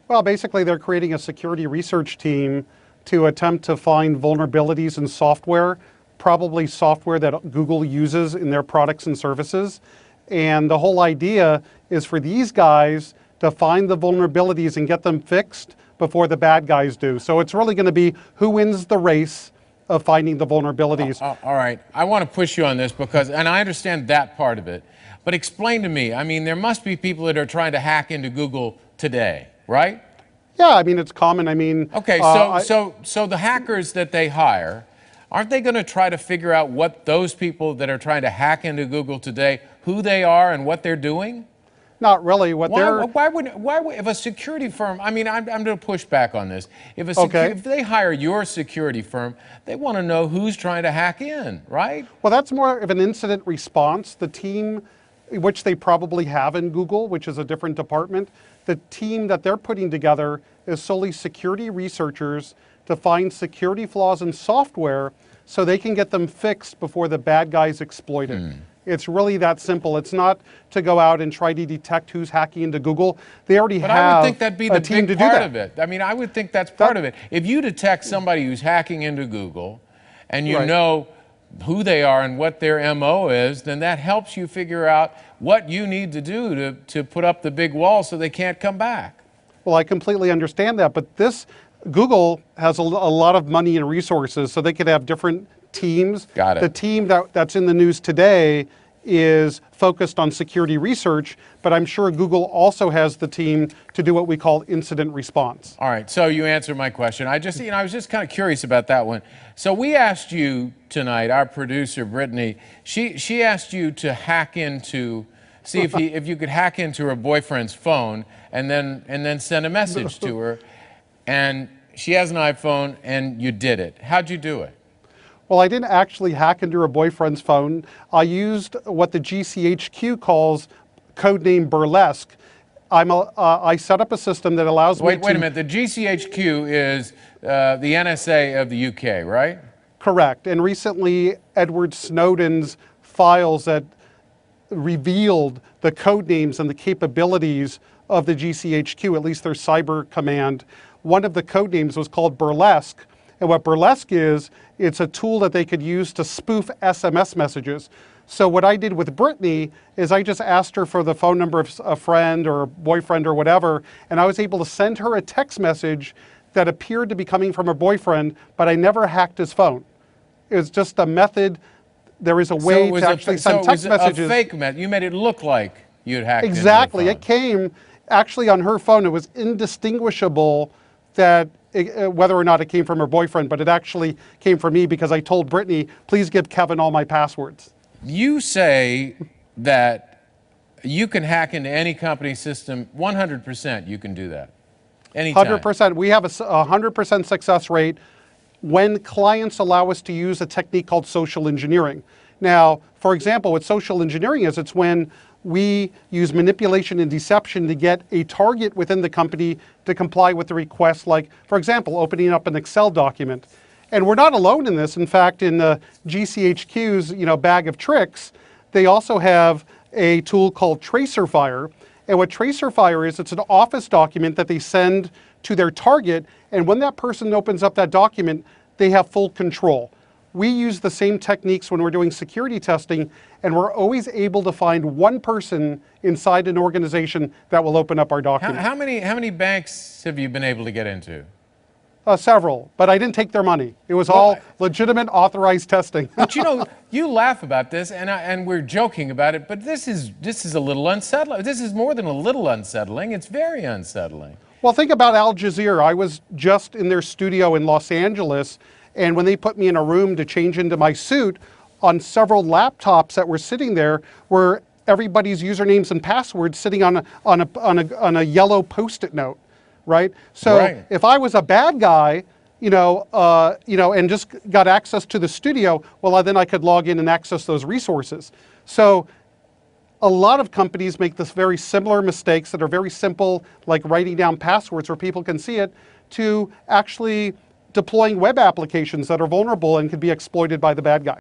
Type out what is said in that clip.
Well, basically they're creating a security research team to attempt to find vulnerabilities in software, probably software that Google uses in their products and services. And the whole idea is for these guys to find the vulnerabilities and get them fixed before the bad guys do. So it's really going to be who wins the race of finding the vulnerabilities. All right, I want to push you on this because, and I understand that part of it, but explain to me, I mean, there must be people that are trying to hack into Google today, right? Yeah, I mean, it's common. I mean, okay, so the hackers that they hire, aren't they going to try to figure out what those people that are trying to hack into Google today, who they are and what they're doing? Not really. Why would if a security firm? I mean, I'm going to push back on this. If they hire your security firm, they want to know who's trying to hack in, right? Well, that's more of an incident response. The team, which they probably have in Google, which is a different department, the team that they're putting together is solely security researchers to find security flaws in software so they can get them fixed before the bad guys exploit it. It's really that simple. It's not to go out and try to detect who's hacking into Google. They already have a team to do that. But I would think that'd be the big part of it. I mean, I would think that's part of it. If you detect somebody who's hacking into Google and you know who they are and what their MO is, then that helps you figure out what you need to do to put up the big wall so they can't come back. Well, I completely understand that, but Google has a lot of money and resources, so they could have different teams. Got it. The team that's in the news today is focused on security research, but I'm sure Google also has the team to do what we call incident response. All right, so you answered my question. I was just kind of curious about that one. So we asked you tonight, our producer Brittany, she asked you to hack into, see if you could hack into her boyfriend's phone and then send a message to her. And she has an iPhone and you did it. How'd you do it? Well, I didn't actually hack into her boyfriend's phone. I used what the GCHQ calls codename burlesque. I set up a system that allows me to... Wait a minute. The GCHQ is the NSA of the UK, right? Correct. And recently, Edward Snowden's files that revealed the codenames and the capabilities of the GCHQ, at least their cyber command, one of the codenames was called burlesque. And what burlesque is, it's a tool that they could use to spoof SMS messages. So what I did with Brittany is I just asked her for the phone number of a friend or a boyfriend or whatever, and I was able to send her a text message that appeared to be coming from her boyfriend, but I never hacked his phone. It was just a method. There is a way to actually send text messages. So it was a fake method. You made it look like you'd hacked into her phone. It came actually on her phone. It was indistinguishable that whether or not it came from her boyfriend, but it actually came from me because I told Brittany, please give Kevin all my passwords. You say that you can hack into any company system, 100% you can do that, anytime. 100%. We have a 100% success rate when clients allow us to use a technique called social engineering. Now, for example, what social engineering is, it's when we use manipulation and deception to get a target within the company to comply with the request, like, for example, opening up an Excel document. And we're not alone in this. In fact, in the GCHQ's bag of tricks, they also have a tool called TracerFire. And what TracerFire is, it's an Office document that they send to their target. And when that person opens up that document, they have full control. We use the same techniques when we're doing security testing, and we're always able to find one person inside an organization that will open up our document. How many banks have you been able to get into? Several, but I didn't take their money. It was all legitimate, authorized testing. But you laugh about this, and we're joking about it, but this is a little unsettling. This is more than a little unsettling. It's very unsettling. Well, think about Al Jazeera. I was just in their studio in Los Angeles, and when they put me in a room to change into my suit, on several laptops that were sitting there were everybody's usernames and passwords sitting on a yellow Post-it note, right? So if I was a bad guy, and just got access to the studio, well, then I could log in and access those resources. So a lot of companies make this very similar mistakes that are very simple, like writing down passwords where people can see it, to actually deploying web applications that are vulnerable and could be exploited by the bad guy.